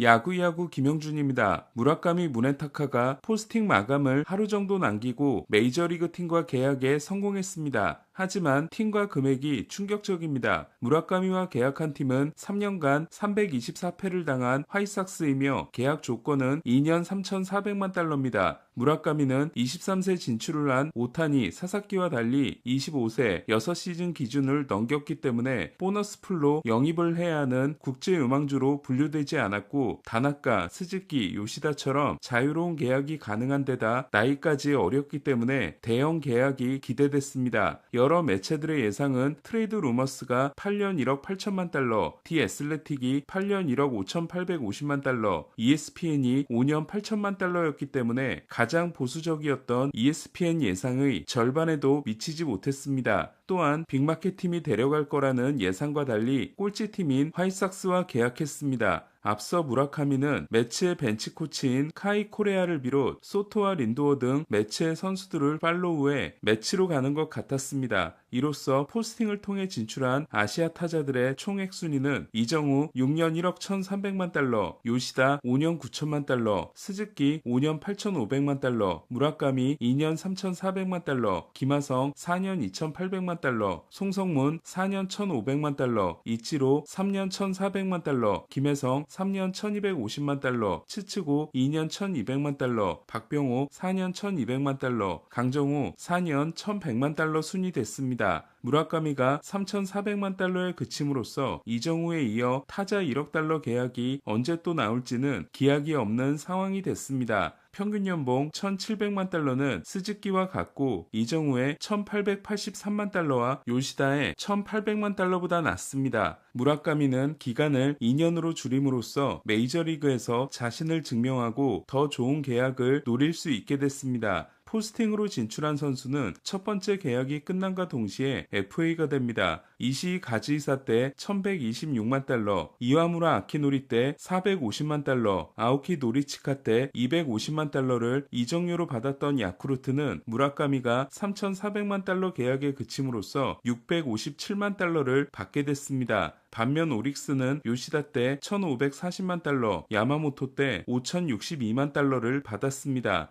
야구야구 김영준입니다. 무라카미 무네타카가 포스팅 마감을 하루 정도 남기고 메이저리그 팀과 계약에 성공했습니다. 하지만 팀과 금액이 충격적입니다. 무라카미와 계약한 팀은 3년간 324패를 당한 화이삭스이며 계약 조건은 2년 3,400만 달러입니다. 무라카미는 23세 진출을 한 오타니, 사사키와 달리 25세 6시즌 기준을 넘겼기 때문에 보너스 풀로 영입을 해야 하는 국제유망주로 분류되지 않았고 다나카, 스즈키, 요시다처럼 자유로운 계약이 가능한 데다 나이까지 어렸기 때문에 대형 계약이 기대됐습니다. 여러 매체들의 예상은 트레이드 루머스가 8년 1억 8천만 달러, 디 애슬레틱이 8년 1억 5,850만 달러, ESPN이 5년 8천만 달러였기 때문에 가장 보수적이었던 ESPN 예상의 절반에도 미치지 못했습니다. 또한 빅마켓 팀이 데려갈 거라는 예상과 달리 꼴찌팀인 화이삭스와 계약했습니다. 앞서 무라카미는 매치의 벤치 코치인 카이 코레아를 비롯 소토와 린도어 등 매치의 선수들을 팔로우해 매치로 가는 것 같았습니다. 이로써 포스팅을 통해 진출한 아시아 타자들의 총액 순위는 이정우 6년 1억 1,300만 달러, 요시다 5년 9천만 달러, 스즈키 5년 8,500만 달러, 무라카미 2년 3,400만 달러, 김하성 4년 2,800만 달러, 송성문 4년 1,500만 달러, 이치로 3년 1,400만 달러, 김혜성 3년 1,250만 달러, 츠츠고 2년 1,200만 달러, 박병호 4년 1,200만 달러, 강정우 4년 1,100만 달러 순위됐습니다. 무라카미가 3,400만 달러에 그침으로써 이정우에 이어 타자 1억 달러 계약이 언제 또 나올지는 기약이 없는 상황이 됐습니다. 평균 연봉 1,700만 달러는 스즈키와 같고 이정우의 1,883만 달러와 요시다의 1,800만 달러보다 낮습니다. 무라카미는 기간을 2년으로 줄임으로써 메이저리그에서 자신을 증명하고 더 좋은 계약을 노릴 수 있게 됐습니다. 포스팅으로 진출한 선수는 첫 번째 계약이 끝남과 동시에 FA가 됩니다. 이시이 가즈이사 때 1,126만 달러, 이와무라 아키노리 때 450만 달러, 아오키 노리치카 때 250만 달러를 이적료로 받았던 야쿠르트는 무라카미가 3,400만 달러 계약에 그침으로써 657만 달러를 받게 됐습니다. 반면 오릭스는 요시다 때 1,540만 달러, 야마모토 때 5,062만 달러를 받았습니다.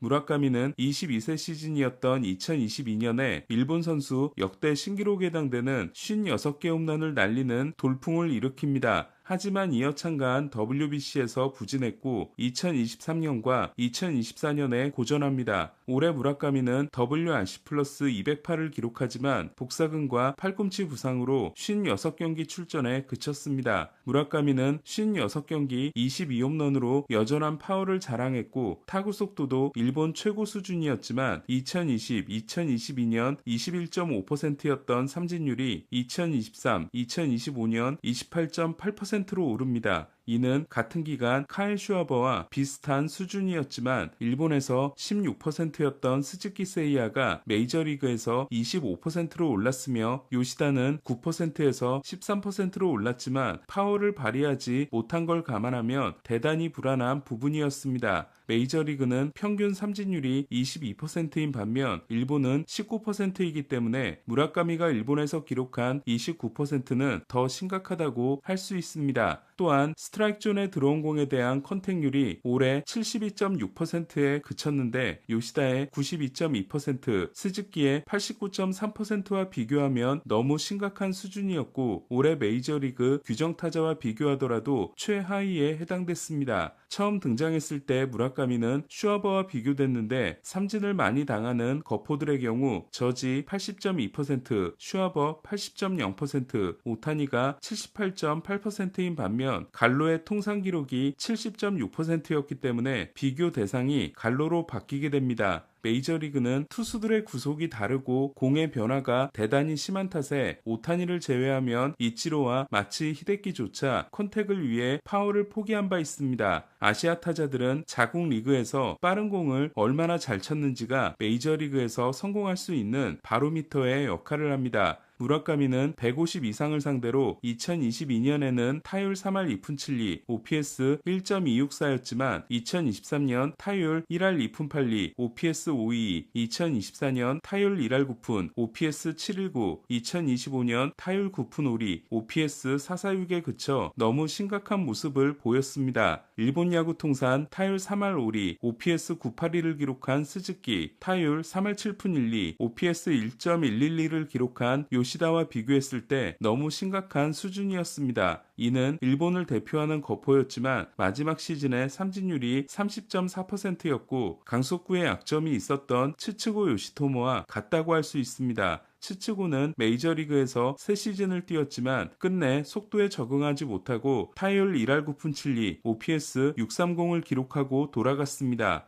무라카미는 22세 시즌이었던 2022년에 일본 선수 역대 신기록에 해당되는 56개 홈런을 날리는 돌풍을 일으킵니다. 하지만 이어 참가한 WBC에서 부진했고 2023년과 2024년에 고전합니다. 올해 무라카미는 WRC 플러스 208을 기록하지만 복사근과 팔꿈치 부상으로 56경기 출전에 그쳤습니다. 무라카미는 56경기 22홈런으로 여전한 파워를 자랑했고 타구 속도도 일본 최고 수준이었지만 2020, 2022년 21.5%였던 삼진율이 2023, 2025년 28.8%로 오릅니다. 이는 같은 기간 카일 슈아버와 비슷한 수준이었지만 일본에서 16%였던 스즈키 세이야가 메이저리그에서 25%로 올랐으며 요시다는 9%에서 13%로 올랐지만 파워를 발휘하지 못한 걸 감안하면 대단히 불안한 부분이었습니다. 메이저리그는 평균 삼진율이 22%인 반면 일본은 19%이기 때문에 무라카미가 일본에서 기록한 29%는 더 심각하다고 할 수 있습니다. 또한 스트라이크 존에 들어온 공에 대한 컨택률이 올해 72.6%에 그쳤는데 요시다의 92.2%, 스즈키의 89.3%와 비교하면 너무 심각한 수준이었고 올해 메이저리그 규정타자와 비교하더라도 최하위에 해당됐습니다. 처음 등장했을 때 무라카미는 슈아버와 비교됐는데 삼진을 많이 당하는 거포들의 경우 저지 80.2%, 슈아버 80.0%, 오타니가 78.8%인 반면 갈로의 통산 기록이 70.6%였기 때문에 비교 대상이 갈로로 바뀌게 됩니다. 메이저리그는 투수들의 구속이 다르고 공의 변화가 대단히 심한 탓에 오타니를 제외하면 이치로와 마치 히데키조차 컨택을 위해 파워를 포기한 바 있습니다. 아시아 타자들은 자국 리그에서 빠른 공을 얼마나 잘 쳤는지가 메이저리그에서 성공할 수 있는 바로미터의 역할을 합니다. 무라카미는 150 이상을 상대로 2022년에는 타율 3할 2푼 7리, OPS 1.264였지만 2023년 타율 1할 2푼 8리, OPS 522, 2024년 타율 1할 9푼, OPS 719, 2025년 타율 9푼 5리, OPS 446에 그쳐 너무 심각한 모습을 보였습니다. 일본 야구 통산 타율 3할 5리, OPS 982를 기록한 스즈키, 타율 3할 7푼 1리, OPS 1.112를 기록한 요시다와 비교했을 때 너무 심각한 수준이었습니다. 이는 일본을 대표하는 거포였지만 마지막 시즌의 삼진율이 30.4%였고 강속구에 약점이 있었던 츠츠고 요시토모와 같다고 할 수 있습니다. 츠츠고는 메이저리그에서 3시즌을 뛰었지만 끝내 속도에 적응하지 못하고 타율 1할 9푼 7리, OPS 630을 기록하고 돌아갔습니다.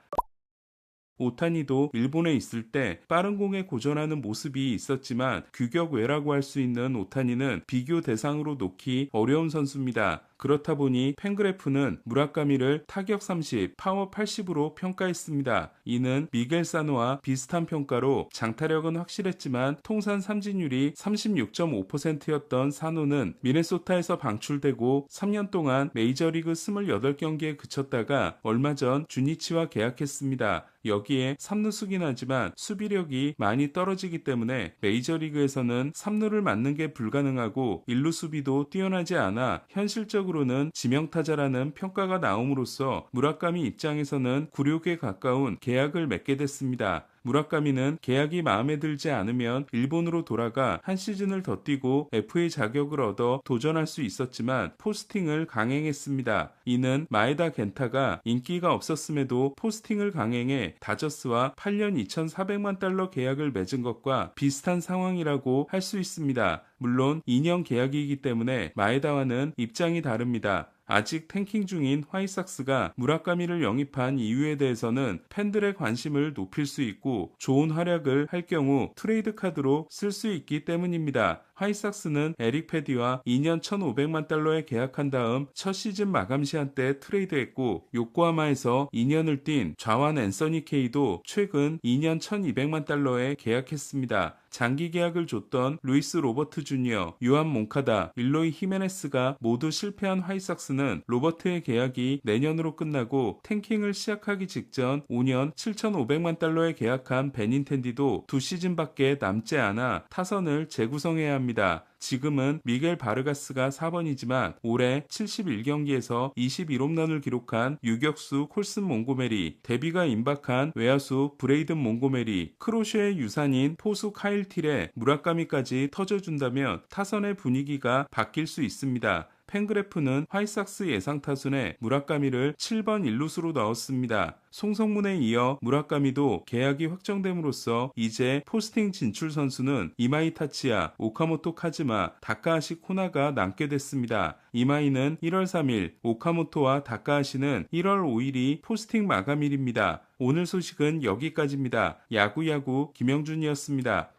오타니도 일본에 있을 때 빠른 공에 고전하는 모습이 있었지만 규격 외라고 할 수 있는 오타니는 비교 대상으로 놓기 어려운 선수입니다. 그렇다 보니 팬그래프는 무라카미를 타격 30, 파워 80으로 평가했습니다. 이는 미겔 사노와 비슷한 평가로 장타력은 확실했지만 통산 삼진율이 36.5%였던 사노는 미네소타에서 방출되고 3년 동안 메이저리그 28경기에 그쳤다가 얼마 전 주니치와 계약했습니다. 여기에 3루수긴 하지만 수비력이 많이 떨어지기 때문에 메이저리그에서는 3루를 맞는 게 불가능하고 1루 수비도 뛰어나지 않아 현실적으로는 지명타자라는 평가가 나옴으로써 무라카미 입장에서는 굴욕에 가까운 계약을 맺게 됐습니다. 무라카미는 계약이 마음에 들지 않으면 일본으로 돌아가 한 시즌을 더 뛰고 FA 자격을 얻어 도전할 수 있었지만 포스팅을 강행했습니다. 이는 마에다 겐타가 인기가 없었음에도 포스팅을 강행해 다저스와 8년 2,400만 달러 계약을 맺은 것과 비슷한 상황이라고 할 수 있습니다. 물론 2년 계약이기 때문에 마에다와는 입장이 다릅니다. 아직 탱킹 중인 화이삭스가 무라카미를 영입한 이유에 대해서는 팬들의 관심을 높일 수 있고 좋은 활약을 할 경우 트레이드 카드로 쓸 수 있기 때문입니다. 화이삭스는 에릭 패디와 2년 1,500만 달러에 계약한 다음 첫 시즌 마감 시한 때 트레이드했고 요코하마에서 2년을 뛴 좌완 앤서니 케이도 최근 2년 1,200만 달러에 계약했습니다. 장기 계약을 줬던 루이스 로버트 주니어, 유안 몽카다, 일로이 히메네스가 모두 실패한 화이삭스는 로버트의 계약이 내년으로 끝나고 탱킹을 시작하기 직전 5년 7,500만 달러에 계약한 베닌텐디도 2시즌밖에 남지 않아 타선을 재구성해야 합니다. 지금은 미겔 바르가스가 4번이지만 올해 71경기에서 21홈런을 기록한 유격수 콜슨 몽고메리, 데뷔가 임박한 외야수 브레이든 몽고메리, 크로쉐의 유산인 포수 카일 틸에 무라카미까지 터져준다면 타선의 분위기가 바뀔 수 있습니다. 팬그래프는 화이삭스 예상 타순에 무라카미를 7번 1루수로 넣었습니다. 송성문에 이어 무라카미도 계약이 확정됨으로써 이제 포스팅 진출 선수는 이마이 타치야, 오카모토 카즈마, 다카하시 코나가 남게 됐습니다. 이마이는 1월 3일, 오카모토와 다카하시는 1월 5일이 포스팅 마감일입니다. 오늘 소식은 여기까지입니다. 야구야구 김영준이었습니다.